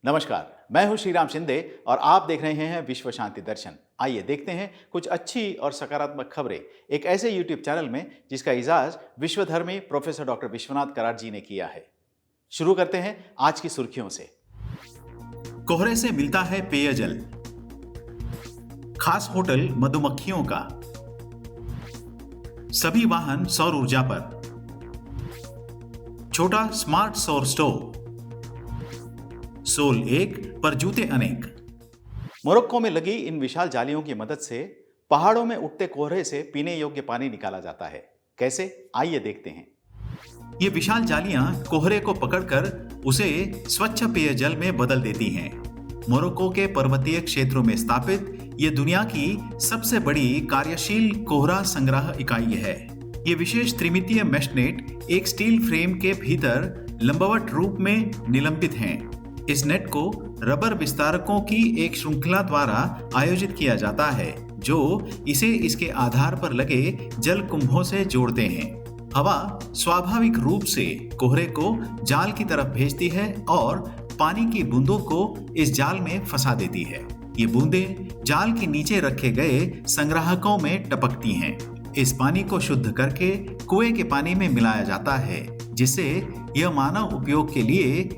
नमस्कार, मैं हूं श्रीराम शिंदे और आप देख रहे हैं विश्व शांति दर्शन। आइए देखते हैं कुछ अच्छी और सकारात्मक खबरें एक ऐसे YouTube चैनल में जिसका इजाज विश्वधर्मी प्रोफेसर डॉक्टर विश्वनाथ कराड जी ने किया है। शुरू करते हैं आज की सुर्खियों से। कोहरे से मिलता है पेयजल, खास होटल मधुमक्खियों का, सभी वाहन सौर ऊर्जा पर, छोटा स्मार्ट सौर स्टोव, सोल एक पर जूते अनेक। मोरक्को में लगी इन विशाल जालियों की मदद से पहाड़ों में उठते कोहरे से पीने योग्य पानी निकाला जाता है। कैसे, आइए देखते हैं। ये विशाल जालियां कोहरे को पकड़कर उसे स्वच्छ पेयजल में बदल देती हैं। मोरक्को के पर्वतीय क्षेत्रों में स्थापित ये दुनिया की सबसे बड़ी कार्यशील कोहरा संग्रह इकाई है। ये विशेष त्रिमितीय मेश नेट एक स्टील फ्रेम के भीतर लंबवत रूप में निलंबित हैं। इस नेट को रबर विस्तारकों की एक श्रृंखला द्वारा आयोजित किया जाता है जो इसे इसके आधार पर लगे जल कुंभों से जोड़ते हैं। हवा स्वाभाविक रूप से कोहरे को जाल की तरफ भेजती है और पानी की बूंदों को इस जाल में फंसा देती है। ये बूंदें जाल के नीचे रखे गए संग्राहकों में टपकती हैं। इस पानी को शुद्ध करके कुएं के पानी में मिलाया जाता है जिससे यह मानव उपयोग के लिए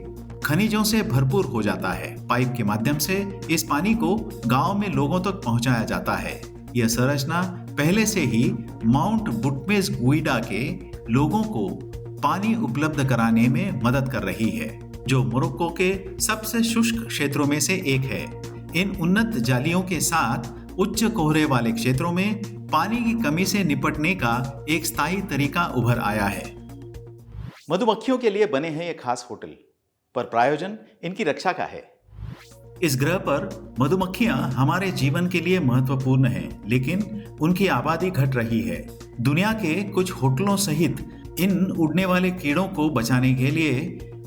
खनिजों से भरपूर हो जाता है। पाइप के माध्यम से इस पानी को गांव में लोगों तक पहुंचाया जाता है। यह संरचना पहले से ही माउंट बुटमेस गुइडा के लोगों को पानी उपलब्ध कराने में मदद कर रही है, जो मोरक्को के सबसे शुष्क क्षेत्रों में से एक है। इन उन्नत जालियों के साथ उच्च कोहरे वाले क्षेत्रों में पानी की कमी से निपटने का एक स्थायी तरीका उभर आया है। मधुमक्खियों के लिए बने हैं ये खास होटल, पर प्रायोजन इनकी रक्षा का है। इस ग्रह पर मधुमक्खियां हमारे जीवन के लिए महत्वपूर्ण हैं, लेकिन उनकी आबादी घट रही है। दुनिया के कुछ होटलों सहित इन उड़ने वाले कीड़ों को बचाने के लिए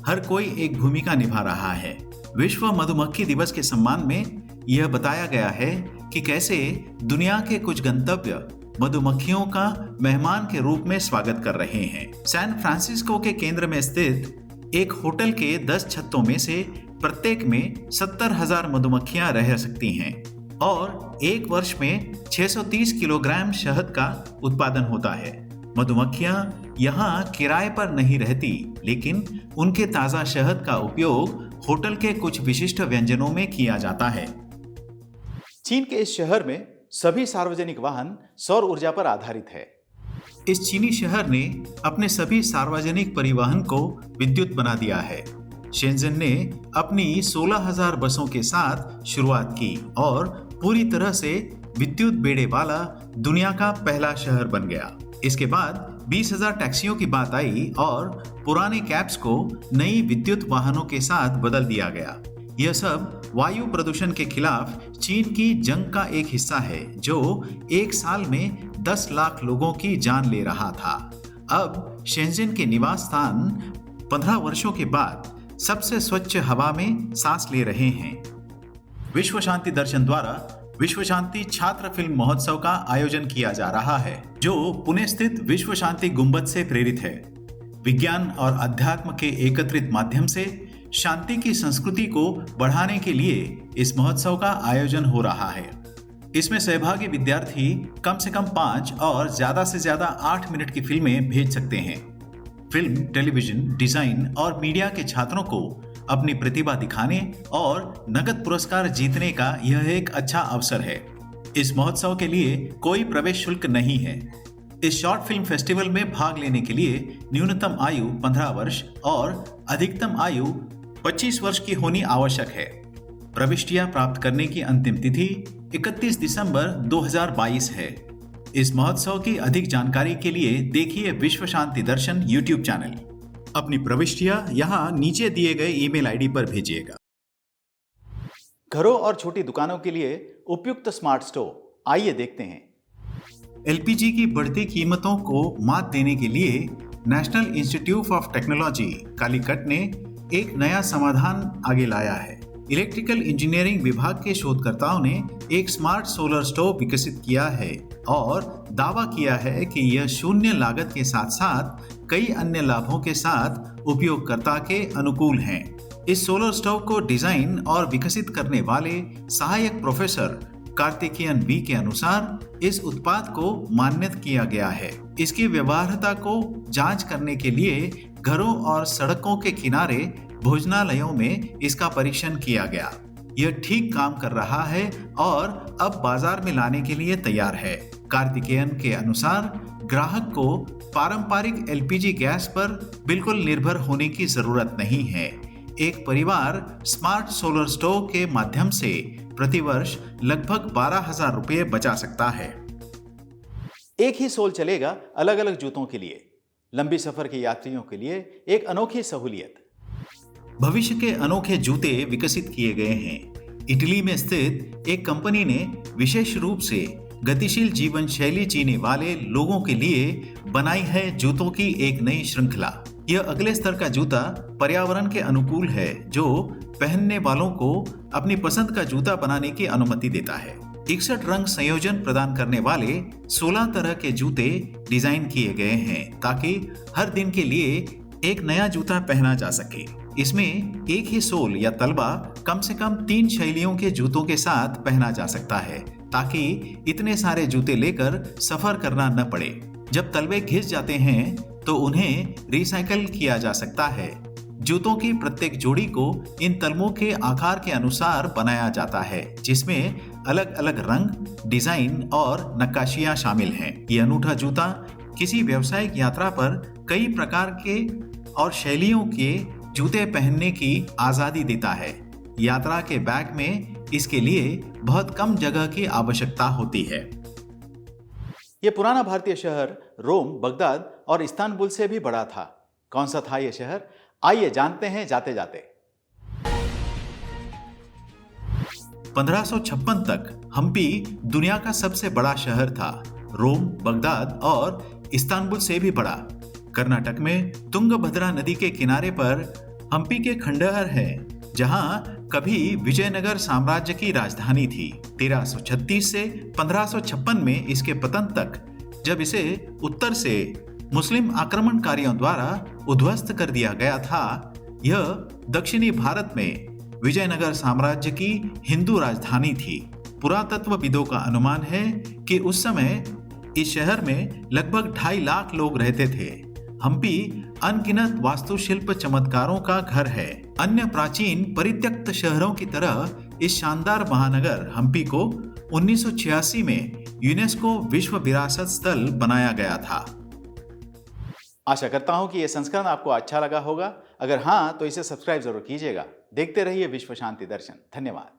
हर कोई एक भूमिका निभा रहा है। विश्व मधुमक्खी दिवस के सम्मान में यह बताया गया है कि कैसे दुनिया के कुछ गंतव्य मधुमक्खियों का मेहमान के रूप में स्वागत कर रहे हैं। सैन फ्रांसिस्को के केंद्र में स्थित एक होटल के 10 छत्तों में से प्रत्येक में 70,000 मधुमक्खियां रह सकती हैं और एक वर्ष में 630 किलोग्राम शहद का उत्पादन होता है। मधुमक्खियां यहाँ किराए पर नहीं रहती, लेकिन उनके ताजा शहद का उपयोग होटल के कुछ विशिष्ट व्यंजनों में किया जाता है। चीन के इस शहर में सभी सार्वजनिक वाहन सौर ऊर्जा पर आधारित है। इस चीनी शहर ने अपने सभी सार्वजनिक परिवहन को विद्युत बना दिया है। शेंजन ने अपनी 16,000 बसों के साथ शुरुआत की और पूरी तरह से विद्युत बेड़े वाला दुनिया का पहला शहर बन गया। इसके बाद 20,000 टैक्सियों की बात आई और पुराने कैब्स को नई विद्युत वाहनों के साथ बदल दिया गया। यह सब वायु प्रदूषण के खिलाफ चीन की जंग का एक हिस्सा है, जो एक साल में 10 लाख लोगों की जान ले रहा था। अब शेंजन के निवास स्थान 15 वर्षों के बाद सबसे स्वच्छ हवा में सांस ले रहे हैं। विश्व शांति दर्शन द्वारा विश्व शांति छात्र फिल्म महोत्सव का आयोजन किया जा रहा है, जो पुणे स्थित विश्व शांति गुंबद से प्रेरित है। विज्ञान और अध्यात्म के एकत्रित माध्यम से शांति की संस्कृति को बढ़ाने के लिए इस महोत्सव का आयोजन हो रहा है। इसमें सहभागी विद्यार्थी कम से कम 5 और ज्यादा से ज्यादा 8 मिनट की फिल्में भेज सकते हैं। फिल्म, टेलीविजन, डिजाइन और मीडिया के छात्रों को अपनी प्रतिभा दिखाने और नगद पुरस्कार जीतने का यह एक अच्छा अवसर है। इस महोत्सव के लिए कोई प्रवेश शुल्क नहीं है। इस शॉर्ट फिल्म फेस्टिवल में भाग लेने के लिए न्यूनतम आयु 15 वर्ष और अधिकतम आयु 25 वर्ष की होनी आवश्यक है। प्रविष्टियां प्राप्त करने की अंतिम तिथि 31 दिसंबर 2022 है। इस महोत्सव की अधिक जानकारी के लिए देखिए विश्व शांति दर्शन YouTube चैनल। अपनी प्रविष्टियां यहाँ नीचे दिए गए ईमेल आईडी पर भेजिएगा। घरों और छोटी दुकानों के लिए उपयुक्त स्मार्ट स्टोव, आइए देखते हैं। एलपीजी की बढ़ती कीमतों को मात देने के लिए national institute of technology Calicut ने एक नया समाधान आगे लाया है। इलेक्ट्रिकल इंजीनियरिंग विभाग के शोधकर्ताओं ने एक स्मार्ट सोलर स्टोव विकसित किया है और दावा किया है कि यह शून्य लागत के साथ साथ कई अन्य लाभों के साथ उपयोगकर्ता के अनुकूल हैं। इस सोलर स्टोव को डिजाइन और विकसित करने वाले सहायक प्रोफेसर कार्तिकेयन बी के अनुसार इस उत्पाद को मान्यत किया गया है। इसकी व्यवहार्यता को जांच करने के लिए घरों और सड़कों के किनारे भोजनालयों में इसका परीक्षण किया गया। यह ठीक काम कर रहा है और अब बाजार में लाने के लिए तैयार है। कार्तिकेयन के अनुसार ग्राहक को पारंपरिक एलपीजी गैस पर बिल्कुल निर्भर होने की जरूरत नहीं है। एक परिवार स्मार्ट सोलर स्टोव के माध्यम से प्रतिवर्ष लगभग 12,000 रुपये बचा सकता है। एक ही सोल चलेगा अलग अलग जूतों के लिए। लंबी सफर के यात्रियों के लिए एक अनोखी सहूलियत। भविष्य के अनोखे जूते विकसित किए गए हैं। इटली में स्थित एक कंपनी ने विशेष रूप से गतिशील जीवन शैली जीने वाले लोगों के लिए बनाई है जूतों की एक नई श्रृंखला। यह अगले स्तर का जूता पर्यावरण के अनुकूल है, जो पहनने वालों को अपनी पसंद का जूता बनाने की अनुमति देता है। 61 रंग संयोजन प्रदान करने वाले 16 तरह के जूते डिजाइन किए गए हैं ताकि हर दिन के लिए एक नया जूता पहना जा सके। इसमें एक ही सोल या तलवा कम से कम 3 शैलियों के जूतों के साथ पहना जा सकता है ताकि इतने सारे जूते लेकर सफर करना न पड़े। जब तलवे घिस जाते हैं तो उन्हें रिसाइकल किया जा सकता है। जूतों की प्रत्येक जोड़ी को इन तलवों के आकार के अनुसार बनाया जाता है, जिसमें अलग अलग रंग, डिजाइन और नक्काशियां शामिल हैं। ये अनूठा जूता किसी व्यावसायिक यात्रा पर कई प्रकार के और शैलियों के जूते पहनने की आजादी देता है। यात्रा के बैग में इसके लिए बहुत कम जगह की आवश्यकता होती है। यह पुराना भारतीय शहर रोम, बगदाद और इस्तांबुल से भी बड़ा था। कौन सा था यह शहर? आइए जानते हैं जाते जाते। 1556 तक हम्पी दुनिया का सबसे बड़ा शहर था। रोम, बगदाद और इस्तांबुल से भी बड़ा। कर्नाटक में तुंगभद्रा नदी के किनारे पर हम्पी के खंडहर है, जहां कभी विजयनगर साम्राज्य की राजधानी थी। 1336 से 1556 में इसके पतन तक, जब इसे उत्तर से मुस्लिम आक्रमणकारियों द्वारा उद्ध्वस्त कर दिया गया था, यह दक्षिणी भारत में विजयनगर साम्राज्य की हिंदू राजधानी थी। पुरातत्वविदों का अनुमान है कि उस समय इस शहर में लगभग 2.5 लाख लोग रहते थे। हम्पी अनगिनत वास्तुशिल्प चमत्कारों का घर है। अन्य प्राचीन परित्यक्त शहरों की तरह इस शानदार महानगर हम्पी को 1986 में यूनेस्को विश्व विरासत स्थल बनाया गया था। आशा करता हूं कि यह संस्करण आपको अच्छा लगा होगा। अगर हाँ, तो इसे सब्सक्राइब जरूर कीजिएगा। देखते रहिए विश्व शांति दर्शन। धन्यवाद।